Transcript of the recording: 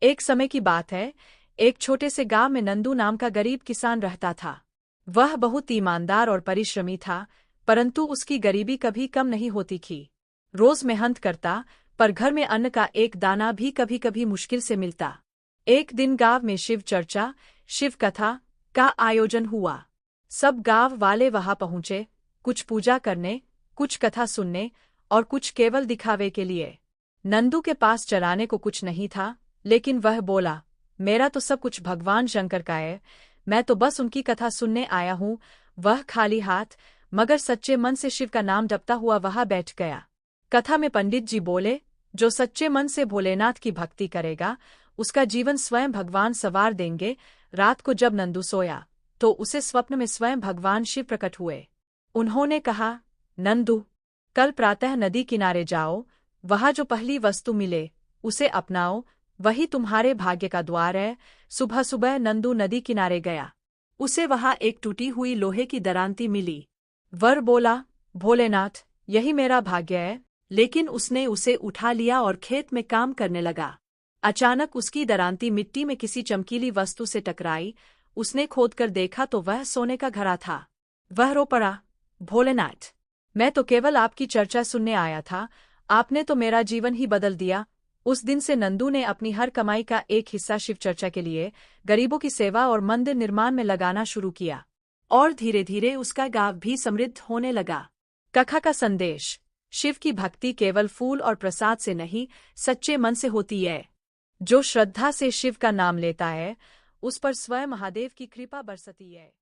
एक समय की बात है, एक छोटे से गांव में नंदू नाम का गरीब किसान रहता था। वह बहुत ईमानदार और परिश्रमी था, परंतु उसकी गरीबी कभी कम नहीं होती थी। रोज मेहनत करता, पर घर में अन्न का एक दाना भी कभी कभी मुश्किल से मिलता। एक दिन गांव में शिव चर्चा, शिव कथा का आयोजन हुआ। सब गांव वाले वहां पहुंचे, कुछ पूजा करने, कुछ कथा सुनने और कुछ केवल दिखावे के लिए। नंदू के पास चराने को कुछ नहीं था, लेकिन वह बोला, मेरा तो सब कुछ भगवान शंकर का है, मैं तो बस उनकी कथा सुनने आया हूँ। वह खाली हाथ मगर सच्चे मन से शिव का नाम जपता हुआ वहां बैठ गया। कथा में पंडित जी बोले, जो सच्चे मन से भोलेनाथ की भक्ति करेगा, उसका जीवन स्वयं भगवान संवार देंगे। रात को जब नंदू सोया, तो उसे स्वप्न में स्वयं भगवान शिव प्रकट हुए। उन्होंने कहा, नंदू, कल प्रातः नदी किनारे जाओ, वहां जो पहली वस्तु मिले उसे अपनाओ, वही तुम्हारे भाग्य का द्वार है। सुबह सुबह नंदू नदी किनारे गया। उसे वहां एक टूटी हुई लोहे की दरांती मिली। वर बोला, भोलेनाथ, यही मेरा भाग्य है। लेकिन उसने उसे उठा लिया और खेत में काम करने लगा। अचानक उसकी दरांती मिट्टी में किसी चमकीली वस्तु से टकराई। उसने खोदकर देखा तो वह सोने का घड़ा था। वह रो पड़ा, भोलेनाथ, मैं तो केवल आपकी चर्चा सुनने आया था, आपने तो मेरा जीवन ही बदल दिया। उस दिन से नंदू ने अपनी हर कमाई का एक हिस्सा शिव चर्चा के लिए, गरीबों की सेवा और मंदिर निर्माण में लगाना शुरू किया। और धीरे धीरे उसका गांव भी समृद्ध होने लगा। कथा का संदेश, शिव की भक्ति केवल फूल और प्रसाद से नहीं, सच्चे मन से होती है। जो श्रद्धा से शिव का नाम लेता है, उस पर स्वयं महादेव की कृपा बरसती है।